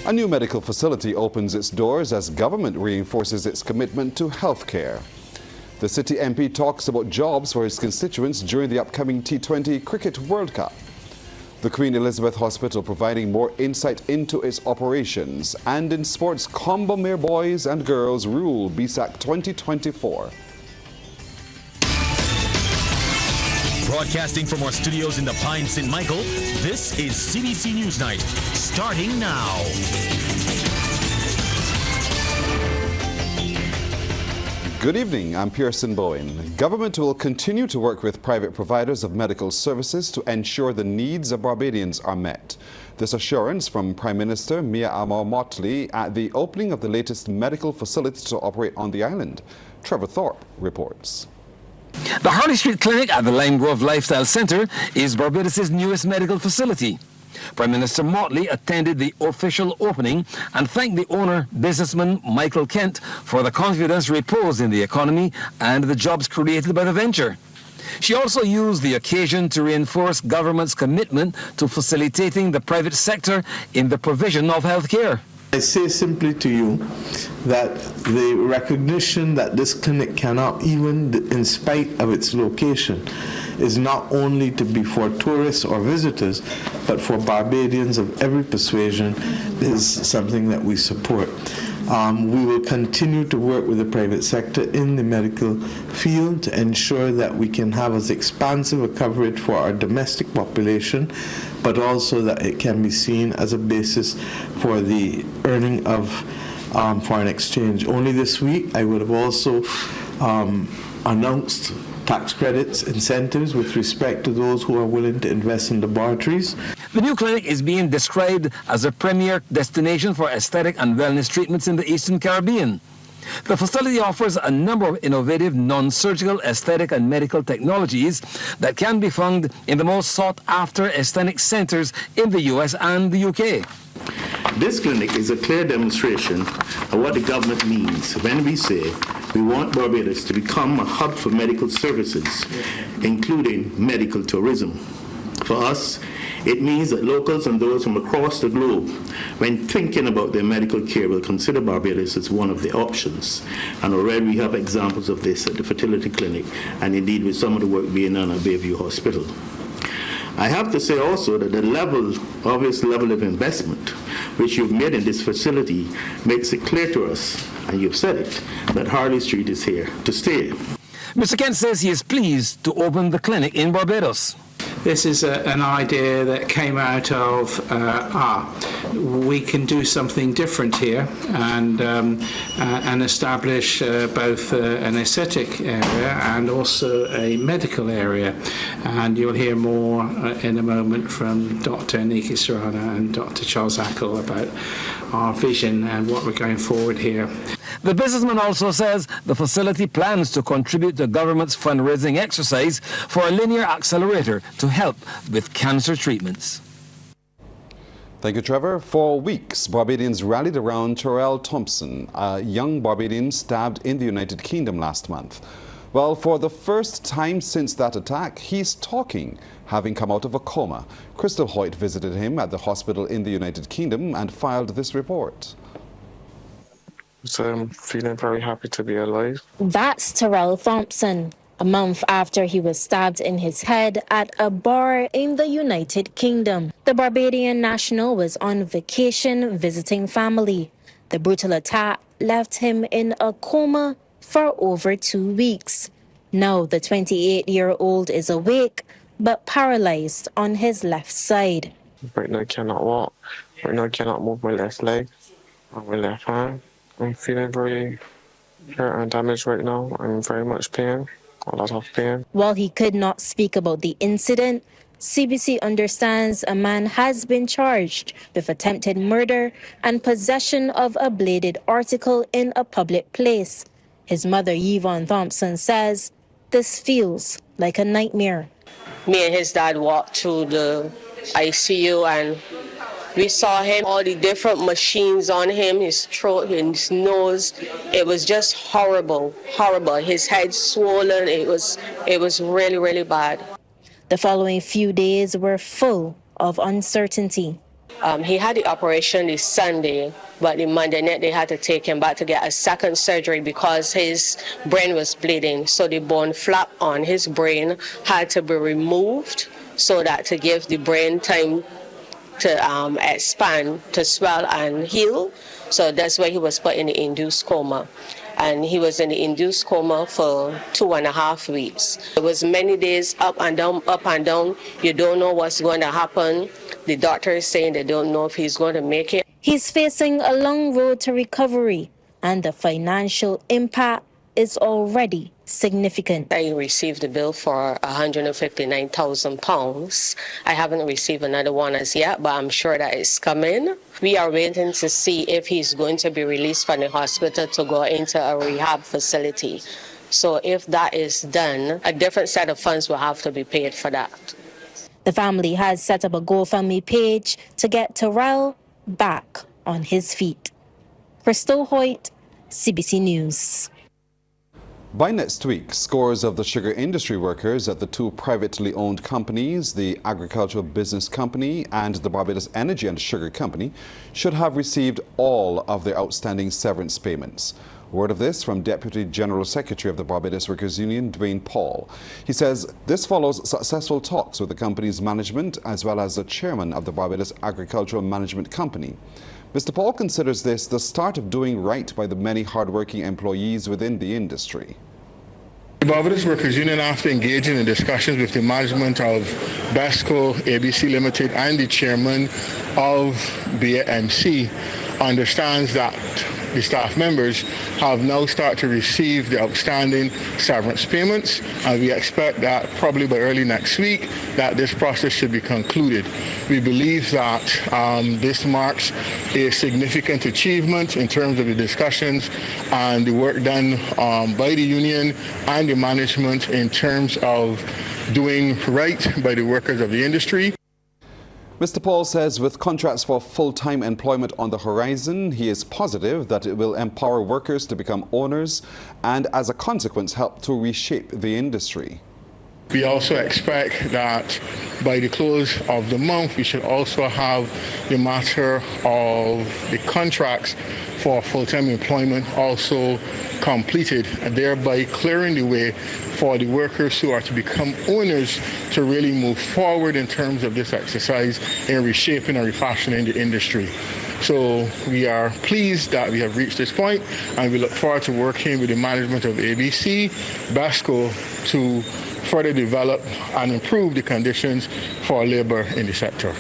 A new medical facility opens its doors as government reinforces its commitment to healthcare. The City MP talks about jobs for his constituents during the upcoming T20 Cricket World Cup. The Queen Elizabeth Hospital providing more insight into its operations. And in sports, Combermere boys and girls rule BSSAC 2024. Broadcasting from our studios in the Pine St. Michael, this is CBC NewsNight, starting now. Good evening, I'm Pearson Bowen. Government will continue to work with private providers of medical services to ensure the needs of Barbadians are met. This assurance from Prime Minister Mia Motley at the opening of the latest medical facility to operate on the island. Trevor Thorpe reports. The Harley Street Clinic at the Lime Grove Lifestyle Centre is Barbados' newest medical facility. Prime Minister Motley attended the official opening and thanked the owner, businessman Michael Kent, for the confidence reposed in the economy and the jobs created by the venture. She also used the occasion to reinforce government's commitment to facilitating the private sector in the provision of health care. I say simply to you that the recognition that this clinic cannot, even in spite of its location, is not only to be for tourists or visitors, but for Barbadians of every persuasion, is something that we support. We will continue to work with the private sector in the medical field to ensure that we can have as expansive a coverage for our domestic population, but also that it can be seen as a basis for the earning of foreign exchange. Only this week, I would have also announced tax credits, incentives with respect to those who are willing to invest in laboratories. The new clinic is being described as a premier destination for aesthetic and wellness treatments in the Eastern Caribbean. The facility offers a number of innovative non-surgical aesthetic and medical technologies that can be found in the most sought-after aesthetic centers in the US and the UK. This clinic is a clear demonstration of what the government means when we say we want Barbados to become a hub for medical services, including medical tourism. For us, it means that locals and those from across the globe, when thinking about their medical care, will consider Barbados as one of the options. And already we have examples of this at the fertility clinic, and indeed with some of the work being done at Bayview Hospital. I have to say also that the obvious level of investment which you've made in this facility makes it clear to us, and you've said it, that Harley Street is here to stay. Mr. Kent says he is pleased to open the clinic in Barbados. This is an idea that came out of, we can do something different here and establish both an aesthetic area and also a medical area. And you'll hear more in a moment from Dr. Niki Serrana and Dr. Charles Ackle about our vision and what we're going forward here. The businessman also says the facility plans to contribute to government's fundraising exercise for a linear accelerator to help with cancer treatments. Thank you, Trevor. For weeks, Barbadians rallied around Terrell Thompson, a young Barbadian stabbed in the United Kingdom last month. Well, for the first time since that attack, he's talking, having come out of a coma. Crystal Hoyt visited him at the hospital in the United Kingdom and filed this report. So I'm feeling very happy to be alive. That's Terrell Thompson, a month after he was stabbed in his head at a bar in the United Kingdom. The Barbadian national was on vacation visiting family. The brutal attack left him in a coma for over 2 weeks. Now the 28-year-old is awake but paralyzed on his left side. Right now I cannot walk. Right now I cannot move my left leg or my left hand. I'm feeling very hurt and damaged right now. I'm in very much pain, a lot of pain. While he could not speak about the incident, CBC understands a man has been charged with attempted murder and possession of a bladed article in a public place. His mother, Yvonne Thompson, says this feels like a nightmare. Me and his dad walked through the ICU and we saw him, all the different machines on him, his throat, his nose. It was just horrible, horrible. His head swollen. It was really, really bad. The following few days were full of uncertainty. He had the operation this Sunday, but the Monday night they had to take him back to get a second surgery because his brain was bleeding. So the bone flap on his brain had to be removed so that to give the brain time to expand, to swell and heal. So that's why he was put in the induced coma. And he was in the induced coma for 2.5 weeks. It was many days up and down, up and down. You don't know what's going to happen. The doctor is saying they don't know if he's going to make it. He's facing a long road to recovery, and the financial impact is already significant. I received a bill for £159,000. I haven't received another one as yet, but I'm sure that it's coming. We are waiting to see if he's going to be released from the hospital to go into a rehab facility. So if that is done, a different set of funds will have to be paid for that. The family has set up a GoFundMe page to get Terrell back on his feet. Crystal Hoyt, CBC News. By next week, scores of the sugar industry workers at the two privately owned companies, the Agricultural Business Company and the Barbados Energy and Sugar Company, should have received all of their outstanding severance payments. Word of this from Deputy General Secretary of the Barbados Workers Union, Dwayne Paul. He says this follows successful talks with the company's management as well as the chairman of the Barbados Agricultural Management Company. Mr. Paul considers this the start of doing right by the many hard-working employees within the industry. The Barbados Workers Union, after engaging in discussions with the management of BSSAC, ABC Limited and the chairman of BAMC, understands that the staff members have now started to receive the outstanding severance payments, and we expect that probably by early next week that this process should be concluded. We believe that this marks a significant achievement in terms of the discussions and the work done by the union and the management in terms of doing right by the workers of the industry. Mr. Paul says with contracts for full-time employment on the horizon, he is positive that it will empower workers to become owners and, as a consequence, help to reshape the industry. We also expect that by the close of the month, we should also have the matter of the contracts for full-time employment also completed, thereby clearing the way for the workers who are to become owners to really move forward in terms of this exercise in reshaping and refashioning the industry. So we are pleased that we have reached this point, and we look forward to working with the management of ABC, BSSAC, to further develop and improve the conditions for labor in the sector.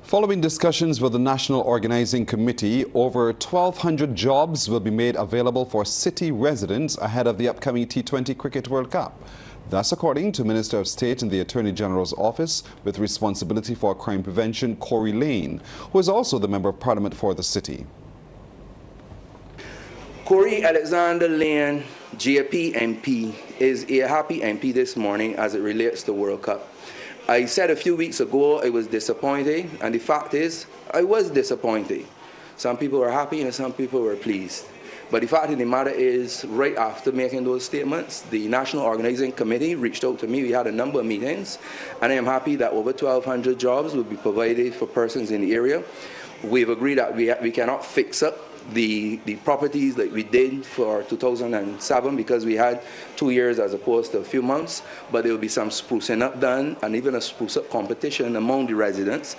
Following discussions with the National Organizing Committee, over 1,200 jobs will be made available for city residents ahead of the upcoming T20 Cricket World Cup. That's according to Minister of State in the Attorney General's Office with responsibility for crime prevention, Corey Lane, who is also the Member of Parliament for the city. Corey Alexander Lane, JP MP, is a happy MP this morning as it relates to World Cup. I said a few weeks ago I was disappointed, and the fact is I was disappointed. Some people were happy and some people were pleased. But the fact of the matter is, right after making those statements, the National Organizing Committee reached out to me. We had a number of meetings, and I am happy that over 1,200 jobs will be provided for persons in the area. We've agreed that we cannot fix up the properties that we did for 2007 because we had 2 years as opposed to a few months, but there will be some sprucing up done and even a spruce up competition among the residents.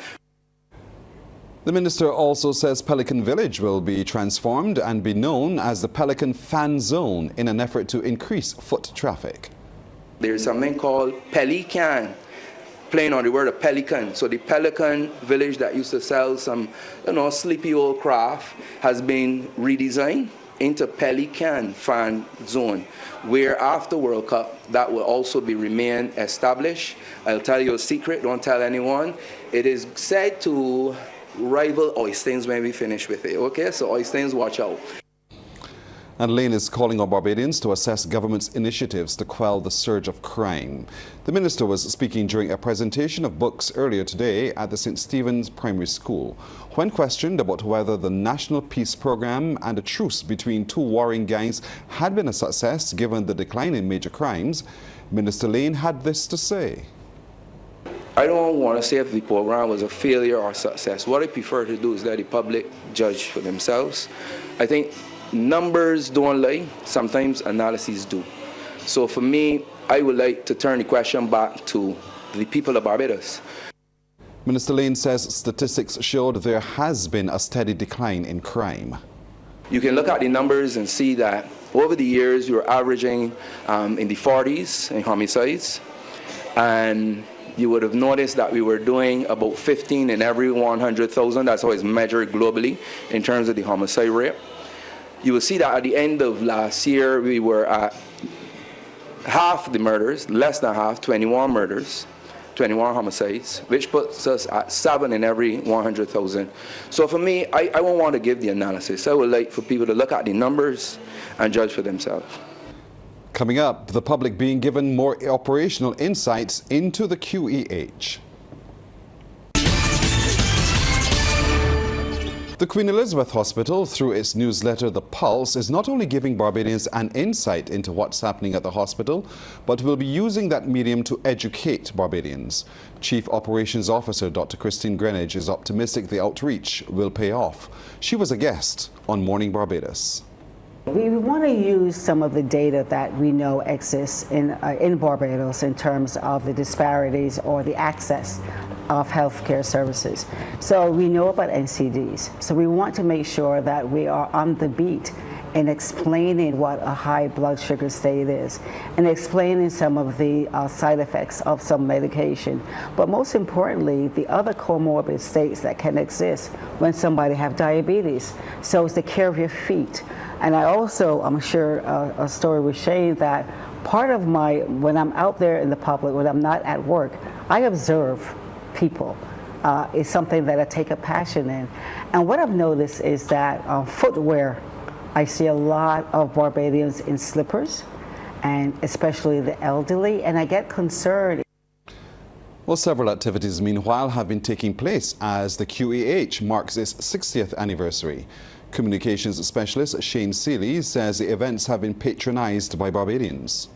The minister also says Pelican Village will be transformed and be known as the Pelican Fan Zone in an effort to increase foot traffic. There's something called Pelican, playing on the word of pelican. So the Pelican Village that used to sell some, sleepy old craft has been redesigned into Pelican Fan Zone, where after World Cup that will also be remain established. I'll tell you a secret, don't tell anyone. It is said to rival Oystins when we finish with it. Okay, so Oystins, watch out. And Lane is calling on Barbadians to assess government's initiatives to quell the surge of crime. The minister was speaking during a presentation of books earlier today at the St. Stephen's Primary School. When questioned about whether the National Peace Programme and a truce between two warring gangs had been a success given the decline in major crimes, Minister Lane had this to say. I don't want to say if the program was a failure or success. What I prefer to do is let the public judge for themselves. I think numbers don't lie, sometimes analyses do. So for me, I would like to turn the question back to the people of Barbados. Minister Lane says statistics showed there has been a steady decline in crime. You can look at the numbers and see that over the years we were averaging in the 40s in homicides, and you would have noticed that we were doing about 15 in every 100,000. That's how it's measured globally in terms of the homicide rate. You will see that at the end of last year we were at half the murders, less than half, 21 murders, 21 homicides, which puts us at 7 in every 100,000. So for me, I won't want to give the analysis. I would like for people to look at the numbers and judge for themselves. Coming up, the public being given more operational insights into the QEH. The Queen Elizabeth Hospital, through its newsletter The Pulse, is not only giving Barbadians an insight into what's happening at the hospital, but will be using that medium to educate Barbadians. Chief Operations Officer Dr. Christine Greenidge is optimistic the outreach will pay off. She was a guest on Morning Barbados. We want to use some of the data that we know exists in Barbados in terms of the disparities or the access of healthcare services. So we know about NCDs. So we want to make sure that we are on the beat in explaining what a high blood sugar state is and explaining some of the side effects of some medication. But most importantly, the other comorbid states that can exist when somebody have diabetes. So it's the care of your feet. And I also, I'm sure a story with Shane that part of when I'm out there in the public, when I'm not at work, I observe people. It's something that I take a passion in. And what I've noticed is that footwear, I see a lot of Barbadians in slippers, and especially the elderly, and I get concerned. Well, several activities, meanwhile, have been taking place as the QEH marks its 60th anniversary. Communications specialist Shane Seeley says the events have been patronized by Barbadians.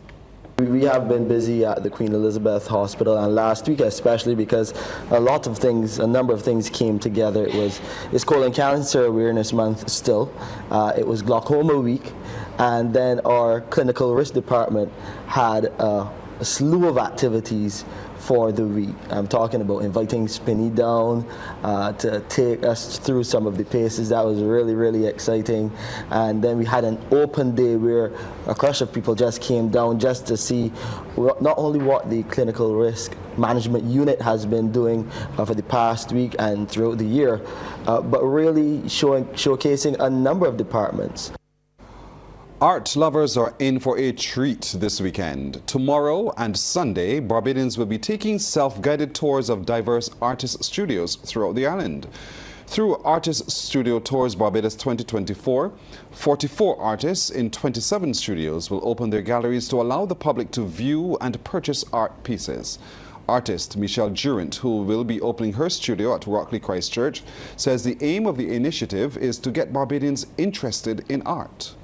We have been busy at the Queen Elizabeth Hospital, and last week especially because a number of things came together. It's Colon Cancer Awareness Month still. It was Glaucoma Week, and then our clinical risk department had a slew of activities for the week. I'm talking about inviting Spinny down to take us through some of the paces. That was really, really exciting. And then we had an open day where a crush of people just came down just to see not only what the clinical risk management unit has been doing for the past week and throughout the year, but really showcasing a number of departments. Art lovers are in for a treat this weekend. Tomorrow and Sunday, Barbadians will be taking self-guided tours of diverse artist studios throughout the island. Through Artist Studio Tours Barbados 2024, 44 artists in 27 studios will open their galleries to allow the public to view and purchase art pieces. Artist Michelle Durant, who will be opening her studio at Rockley Christchurch, says the aim of the initiative is to get Barbadians interested in art.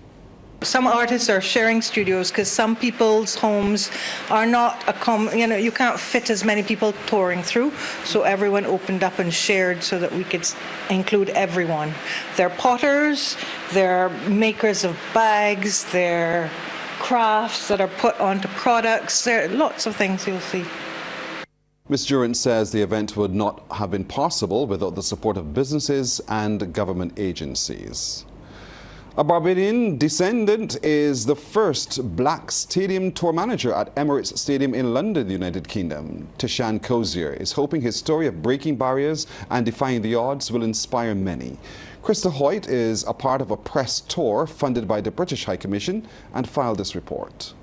Some artists are sharing studios because some people's homes are not you can't fit as many people touring through, so everyone opened up and shared so that we could include everyone. They're potters, they're makers of bags, they're crafts that are put onto products. There are lots of things you'll see. Ms. Durant says the event would not have been possible without the support of businesses and government agencies. A Barbadian descendant is the first black stadium tour manager at Emirates Stadium in London, the United Kingdom. Tishan Cozier is hoping his story of breaking barriers and defying the odds will inspire many. Krista Hoyt is a part of a press tour funded by the British High Commission and filed this report.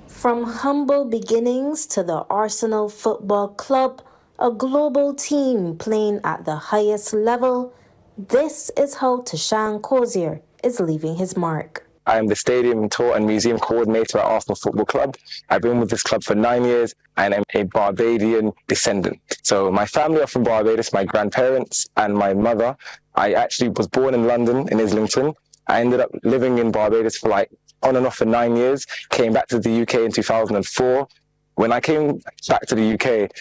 From humble beginnings to the Arsenal Football Club, a global team playing at the highest level, this is how Tishan Cozier is leaving his mark. I am the Stadium Tour and Museum Coordinator at Arsenal Football Club. I've been with this club for 9 years and I'm a Barbadian descendant. So my family are from Barbados, my grandparents and my mother. I actually was born in London, in Islington. I ended up living in Barbados for on and off for 9 years, came back to the UK in 2004. When I came back to the UK,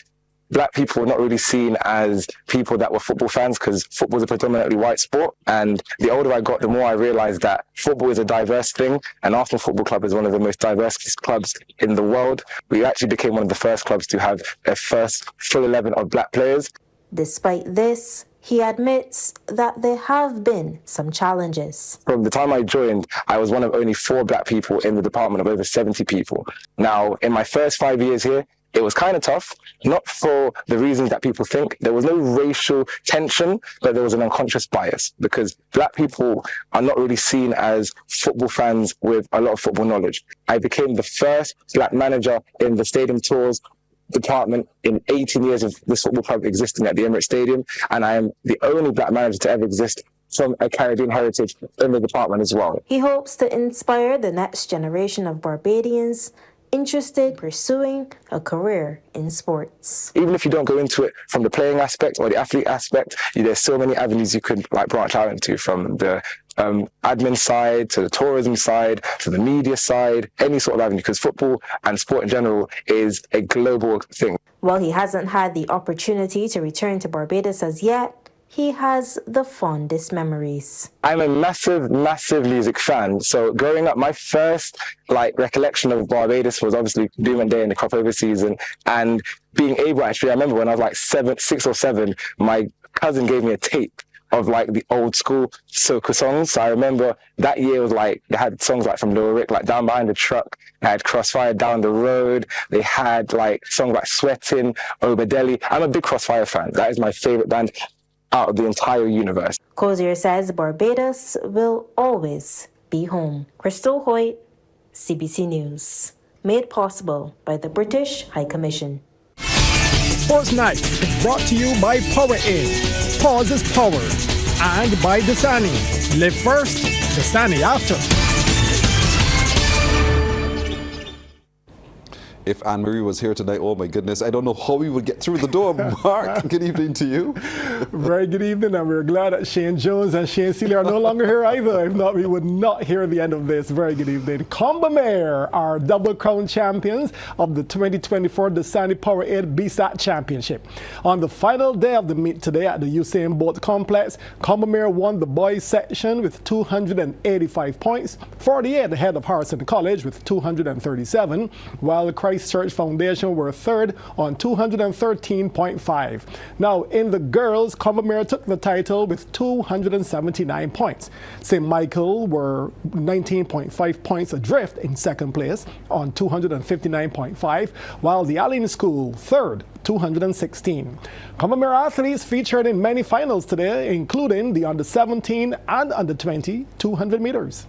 black people were not really seen as people that were football fans because football is a predominantly white sport. And the older I got, the more I realized that football is a diverse thing. And Arsenal Football Club is one of the most diverse clubs in the world. We actually became one of the first clubs to have their first full 11 of black players. Despite this, he admits that there have been some challenges. From the time I joined, I was one of only 4 black people in the department of over 70 people. Now, in my first 5 years here, it was kind of tough, not for the reasons that people think. There was no racial tension, but there was an unconscious bias because black people are not really seen as football fans with a lot of football knowledge. I became the first black manager in the stadium tours department in 18 years of this football club existing at the Emirates Stadium, and I am the only black manager to ever exist from a Caribbean heritage in the department as well. He hopes to inspire the next generation of Barbadians interested in pursuing a career in sports. Even if you don't go into it from the playing aspect or the athlete aspect, there's so many avenues you could branch out into, from the admin side to the tourism side to the media side, any sort of avenue, because football and sport in general is a global thing. While he hasn't had the opportunity to return to Barbados as yet, he has the fondest memories. I'm a massive music fan. So growing up, my first recollection of Barbados was obviously Doom and Day in the crop over season, and being able, actually, I remember when I was 6 or 7, my cousin gave me a tape of the old school soca songs. So I remember that year was they had songs from Lil Rick, Down Behind the Truck. They had Crossfire Down the Road. They had songs like Sweatin', Obadeli. I'm a big Crossfire fan. That is my favorite band out of the entire universe. Cozier says Barbados will always be home. Crystal Hoyt, CBC News. Made possible by the British High Commission. Sports Night is brought to you by Power Aid. Pause is power. And by Dasani. Live first, Dasani after. If Anne-Marie was here today, oh my goodness, I don't know how we would get through the door. Mark, good evening to you. Very good evening, and we're glad that Shane Jones and Shane Seeley are no longer here either. If not, we would not hear the end of this. Very good evening. Combermere are double crown champions of the 2024 Dasani Power Aid BSSAC Championship. On the final day of the meet today at the Usain Bolt Complex, Combermere won the boys section with 285 points, 48 ahead of Harrison College with 237, while Christchurch Foundation were third on 213.5. Now, in the girls, Combermere took the title with 279 points. St. Michael were 19.5 points adrift in second place on 259.5, while the Allen School third, 216. Combermere athletes featured in many finals today, including the under-17 and under-20 200 meters.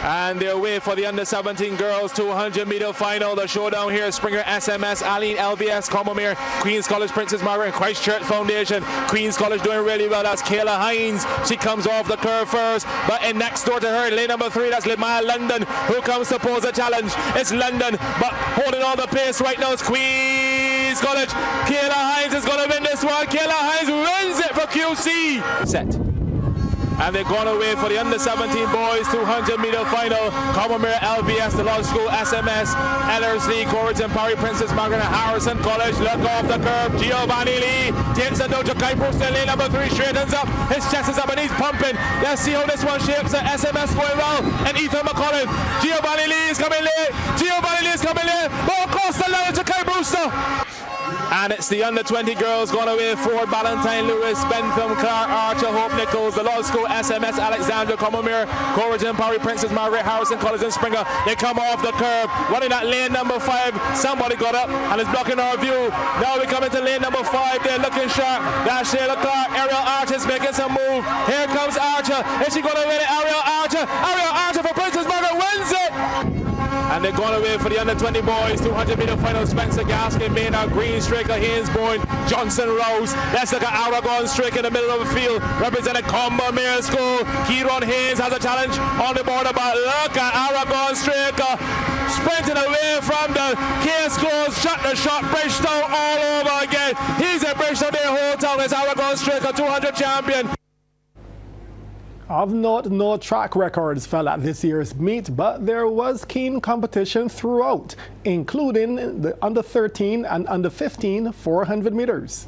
And they're away for the under-17 girls 200-meter final. The showdown here: Springer, SMS, Aline, LVS, Combermere, Queen's College, Princess Margaret, Christchurch Foundation. Queen's College doing really well. That's Kayla Hines. She comes off the curve first, but in next door to her, lane number 3, that's Lemaya London, who comes to pose a challenge. It's London, but holding all the pace right now is Queen's College. Kayla Hines is going to win this one. Kayla Hines wins it for QC. Set. And they're going away for the under-17 boys 200-meter final. Combermere, LVS, the Law School, SMS, Ellerslie, Corrigan, Parry, Princess Margaret, Harrison College. Look off the curve. Giovanni Lee takes it down to Kai Bruce. Lane number 3 straightens up. His chest is up and he's pumping. Let's see how this one shapes. The SMS going well. And Ethan McCollum. Giovanni Lee is coming late. Giovanni Lee is coming late. Ball across the line to Kai Brewster. And it's the under-20 girls going away for Valentine Lewis, Bentham, Clark, Archer, Hope Nichols, the Law School, SMS, Alexandra, Combermere, Corrigan, Parry, Princess Margaret, Harrison College and Springer. They come off the curve, running at lane number 5. Somebody got up and is blocking our view. Now we come into lane number 5. They're looking sharp. That's Shayla Clark. Ariel Archer is making some move. Here comes Archer. Is she going to win it? Ariel Archer. Ariel Archer for Princess Margaret wins it. And they're going away for the under-20 boys 200-meter final. Spencer Gaskin, Maynard, Green, Straker, Hainsbourne, Johnson, Rose. Let's look at Aragon Strake in the middle of the field, representing Combermere School. Kieron Haynes has a challenge on the border, but look at Aragon Straker sprinting away from the K School. Shut the shot, Bridgetown all over again. He's at Bridgetown, their whole town. It's Aragon Straker, 200 champion. Of note, no track records fell at this year's meet, but there was keen competition throughout, including the under-13 and under-15 400 meters.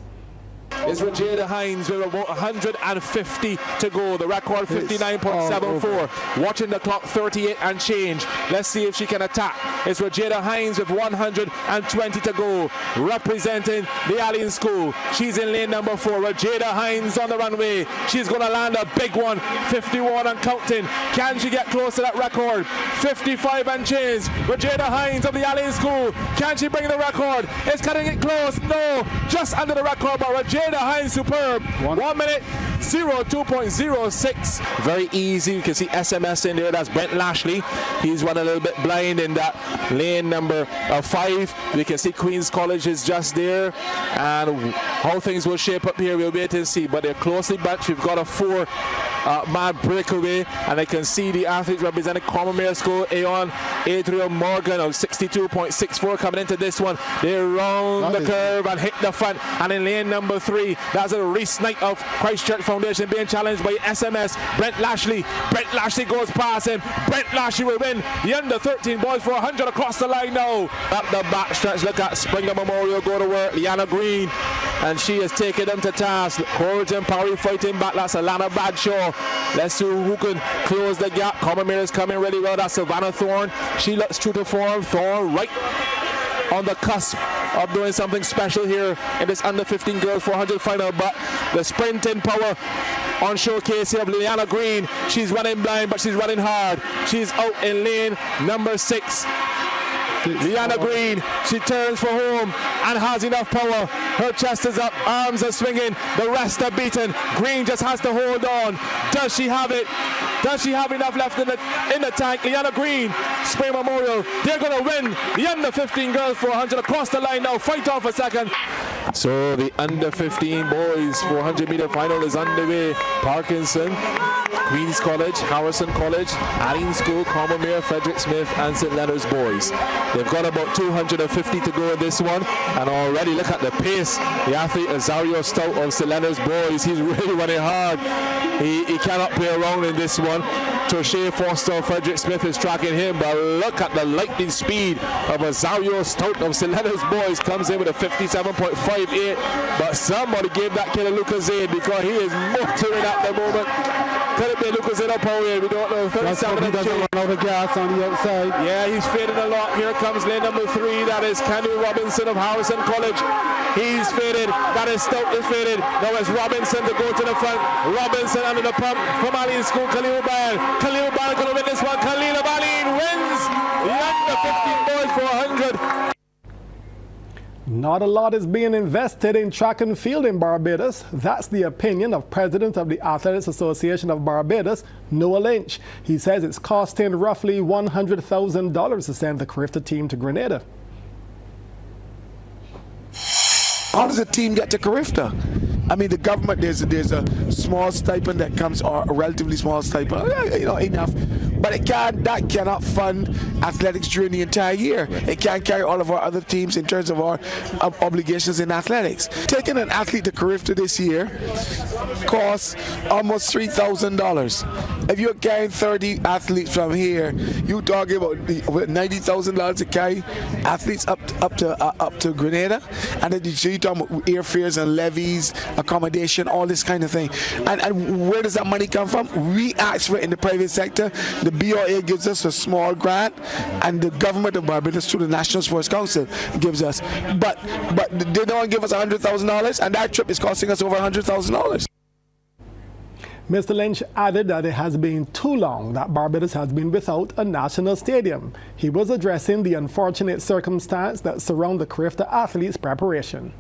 It's Rajada Hines with about 150 to go. The record 59.74. Watching the clock, 38 and change. Let's see if she can attack. It's Rajada Hines with 120 to go. Representing the Alien School. She's in lane number 4. Rajada Hines on the runway. She's going to land a big one. 51 and counting. Can she get close to that record? 55 and change. Rajada Hines of the Alien School. Can she bring the record? It's cutting it close. No. Just under the record, but Rajada Hines superb. 1 minute 02.06. Very easy. You can see SMS in there. That's Brent Lashley. He's run a little bit blind in that lane number 5. We can see Queen's College is just there, and how things will shape up here, we'll wait and see. But they're closely bunched. We've got a 4-man breakaway, and I can see the athletes representing Combermere School. Aeon Adriel Morgan of 62.64 coming into this one. They round the curve and hit the front, and in lane number 3, that's a Reese Knight of Christchurch Foundation being challenged by SMS Brent Lashley. Brent Lashley goes past him. Brent Lashley will win the under-13 boys for 100 across the line now. Up the back stretch, look at Springer Memorial go to work. Liana Green, and she has taken them to task. Corrigan Parry fighting back. That's Alana Bradshaw. Let's see who can close the gap. Combermere is coming really well. That's Savannah Thorne. She looks true to form. Thorne right on the cusp of doing something special here in this under-15 girls 400 final, but the sprinting power on showcase here of Liliana Green. She's running blind, but she's running hard. She's out in lane number 6. Liana Green, she turns for home and has enough power. Her chest is up, arms are swinging, the rest are beaten. Green just has to hold on. Does she have it? Does she have enough left in the tank? Liana Green, Spring Memorial, they're going to win the under-15 girls 400 across the line now. Fight on for second. So the under-15 boys 400 meter final is underway. Parkinson, Queen's College, Harrison College, Allen School, Combermere, Frederick Smith, and St. Leonard's boys. They've got about 250 to go in this one, and already look at the pace. The athlete Azario Stout of St. Leonard's boys, he's really running hard. He cannot play around in this one. Toshe Foster of Frederick Smith is tracking him, but look at the lightning speed of Azario Stout of St. Leonard's boys. Comes in with a 57.58, but somebody gave that kid a Lucozade because he is motoring at the moment. Could it be Lucozade or Power? We don't know. 37 and doesn't run out of gas on the outside. Yeah, he's fading a lot. Here comes lane number 3. That is Kenny Robinson of Harrison College. He's faded. That is Stout is faded. Now it's Robinson to go to the front. Robinson under the pump from Allen School. Khalil Bayan. Khalil Bayan going to win this one. Khalil Bayan wins the under-15 boys 400. Not a lot is being invested in track and field in Barbados. That's the opinion of President of the Athletics Association of Barbados, Noah Lynch. He says it's costing roughly $100,000 to send the Carifta team to Grenada. How does a team get to Carifta? I mean, the government, there's a small stipend that comes, or a relatively small stipend, enough. But that cannot fund athletics during the entire year. It can't carry all of our other teams in terms of our obligations in athletics. Taking an athlete to Carifta this year costs almost $3,000. If you're carrying 30 athletes from here, you're talking about $90,000 to carry athletes up to Grenada, and then you're talking about airfares and levies, accommodation, all this kind of thing. And where does that money come from? We ask for it in the private sector. The BOA gives us a small grant, and the government of Barbados through the National Sports Council gives us. But they don't give us $100,000, and that trip is costing us over $100,000. Mr. Lynch added that it has been too long that Barbados has been without a national stadium. He was addressing the unfortunate circumstance that surround the Carifta athletes' preparation.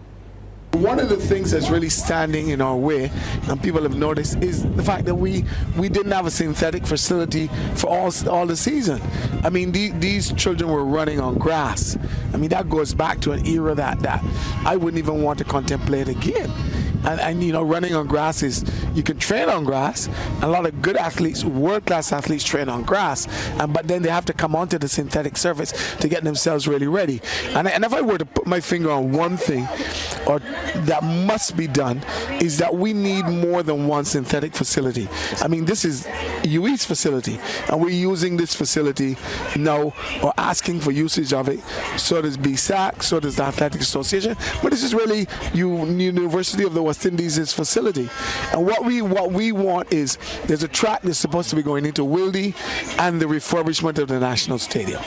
One of the things that's really standing in our way, and people have noticed, is the fact that we didn't have a synthetic facility for all the season. I mean, these children were running on grass. I mean, that goes back to an era that I wouldn't even want to contemplate again. And you know, running on grass is, you can train on grass. A lot of good athletes, world-class athletes, train on grass, but then they have to come onto the synthetic surface to get themselves really ready. And if I were to put my finger on one thing, or that must be done, is that we need more than one synthetic facility. I mean, this is UE's facility, and we're using this facility now, or asking for usage of it. So does BSSAC, so does the Athletic Association, but this is really University of the West Indies' facility. And what we want is, there's a track that's supposed to be going into Wildy and the refurbishment of the National Stadium.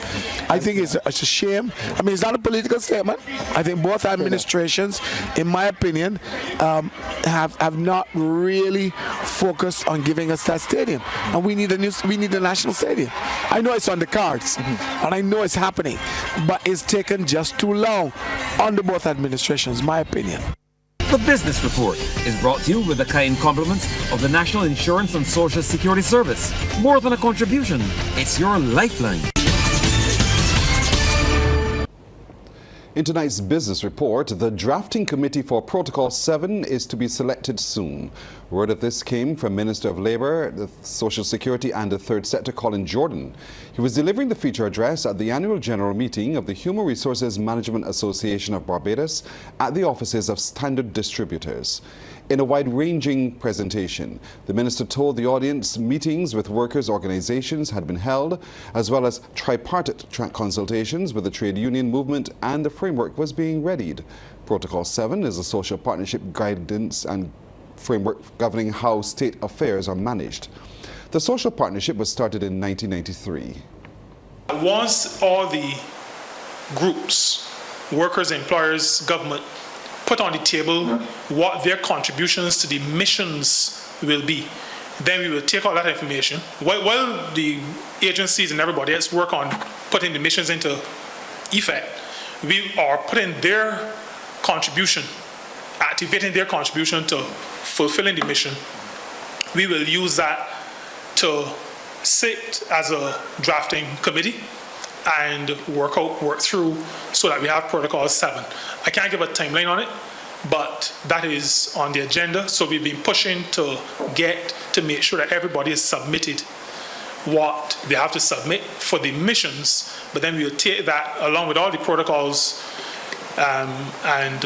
I think it's a shame. I mean, it's not a political statement. I think both administrations, in my opinion, have not really focused on giving us that stadium. And we need a national stadium. I know it's on the cards, and I know it's happening, but it's taken just too long under both administrations, my opinion. The Business Report is brought to you with the kind compliments of the National Insurance and Social Security Service. More than a contribution, it's your lifeline. In tonight's business report, the drafting committee for Protocol 7 is to be selected soon. Word of this came from Minister of Labour, the Social Security and the Third Sector, Colin Jordan. He was delivering the feature address at the annual general meeting of the Human Resources Management Association of Barbados at the offices of Standard Distributors. In a wide-ranging presentation, the minister told the audience meetings with workers' organizations had been held, as well as tripartite consultations with the trade union movement, and the framework was being readied. Protocol 7 is a social partnership guidance and framework governing how state affairs are managed. The social partnership was started in 1993. Once all the groups, workers, employers, government, put on the table what their contributions to the missions will be, then we will take all that information while the agencies and everybody else work on putting the missions into effect. We are putting their contribution, activating their contribution to fulfilling the mission. We will use that to sit as a drafting committee and work through so that we have Protocol 7. I can't give a timeline on it, but that is on the agenda. So we've been pushing to make sure that everybody has submitted what they have to submit for the missions, but then we'll take that along with all the protocols and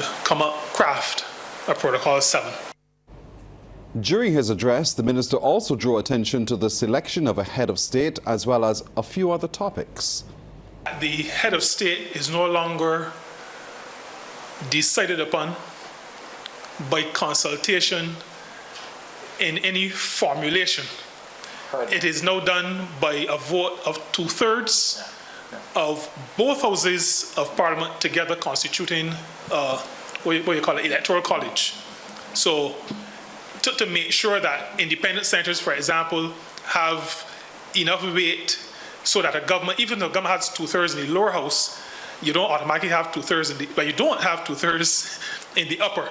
craft a Protocol 7. During his address, the minister also drew attention to the selection of a head of state as well as a few other topics. The head of state is no longer decided upon by consultation in any formulation. It is now done by a vote of 2/3 of both houses of parliament together, constituting what you call an electoral college. So to make sure that independent senators, for example, have enough weight so that a government, even though the government has 2/3 in the lower house, you don't automatically have 2/3 but you don't have 2/3 in the upper.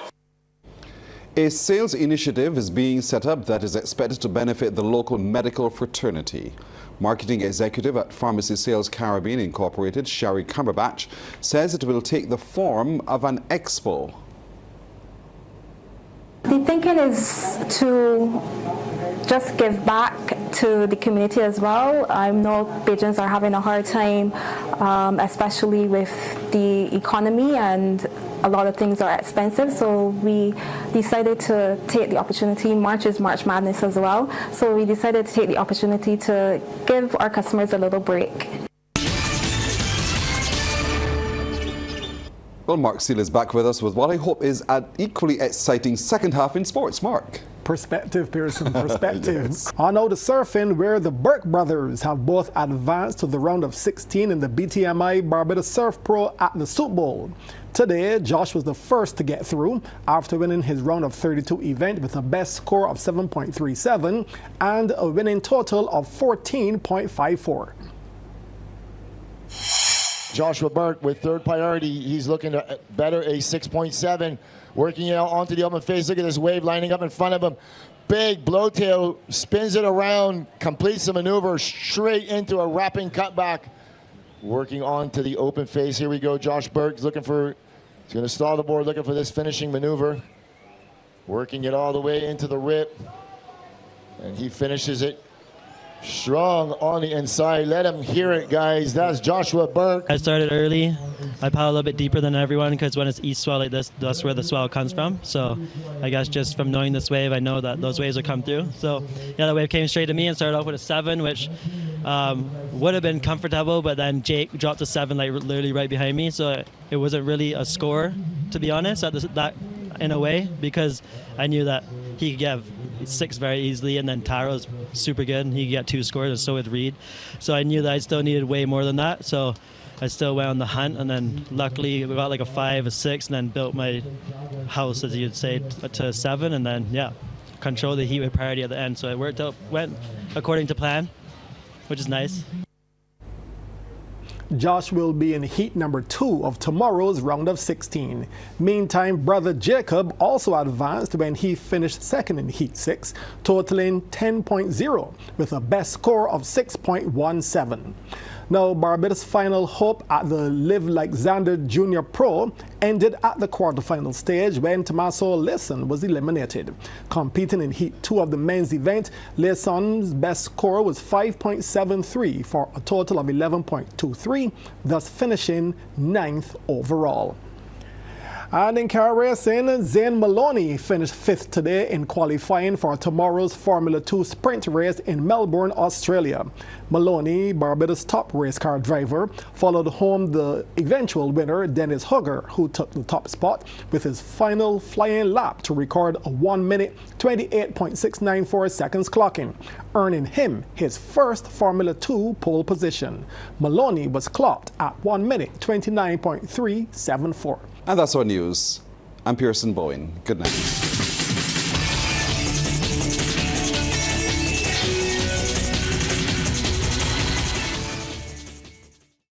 A sales initiative is being set up that is expected to benefit the local medical fraternity. Marketing executive at Pharmacy Sales Caribbean Incorporated, Sherry Cumberbatch, says it will take the form of an expo. The thinking is to just give back to the community as well. I know Bajans are having a hard time, especially with the economy, and a lot of things are expensive. So we decided to take the opportunity. March is March Madness as well. So we decided to take the opportunity to give our customers a little break. Well, Mark Steele is back with us with what I hope is an equally exciting second half in sports. Mark. Perspective, Pearson, perspective. Yes. On now to surfing, where the Burke brothers have both advanced to the round of 16 in the BTMI Barbados Surf Pro at the Soup Bowl. Today, Josh was the first to get through after winning his round of 32 event with a best score of 7.37 and a winning total of 14.54. Joshua Burke with third priority. He's looking to better a 6.7. Working out onto the open face. Look at this wave lining up in front of him. Big blowtail, spins it around, completes the maneuver straight into a wrapping cutback. Working on to the open face. Here we go. Josh Burke is looking for, he's going to stall the board, looking for this finishing maneuver. working it all the way into the rip. And he finishes it strong on the inside. Let him hear it, guys. That's Joshua Burke. I started early. I paddle a little bit deeper than everyone because when it's east swell like this, that's where the swell comes from. So I guess just from knowing this wave, I know that those waves will come through. So yeah, the wave came straight to me and started off with a 7, which would have been comfortable, but then Jake dropped a 7 like literally right behind me. So it wasn't really a score, to be honest, that in a way, because I knew that he could get 6 very easily, and then Taro's super good and he could get 2 scores, and so would Reed. So I knew that I still needed way more than that, so I still went on the hunt, and then luckily we got like a 5, a 6, and then built my house, as you'd say, to a 7, and then yeah, control the heat with priority at the end. So it worked out, went according to plan, which is nice. Josh will be in heat number 2 of tomorrow's round of 16. Meantime, brother Jacob also advanced when he finished second in heat 6, totaling 10.0 with a best score of 6.17. Now, Barbados' final hope at the Live Like Xander Junior Pro ended at the quarterfinal stage when Tommaso Leson was eliminated. Competing in Heat 2 of the men's event, Leson's best score was 5.73 for a total of 11.23, thus finishing 9th overall. And in car racing, Zane Maloney finished 5th today in qualifying for tomorrow's Formula 2 sprint race in Melbourne, Australia. Maloney, Barbados' top race car driver, followed home the eventual winner, Dennis Hugger, who took the top spot with his final flying lap to record a 1 minute 28.694 seconds clocking, earning him his first Formula 2 pole position. Maloney was clocked at 1 minute 29.374. And that's our news. I'm Pearson Bowen. Good night.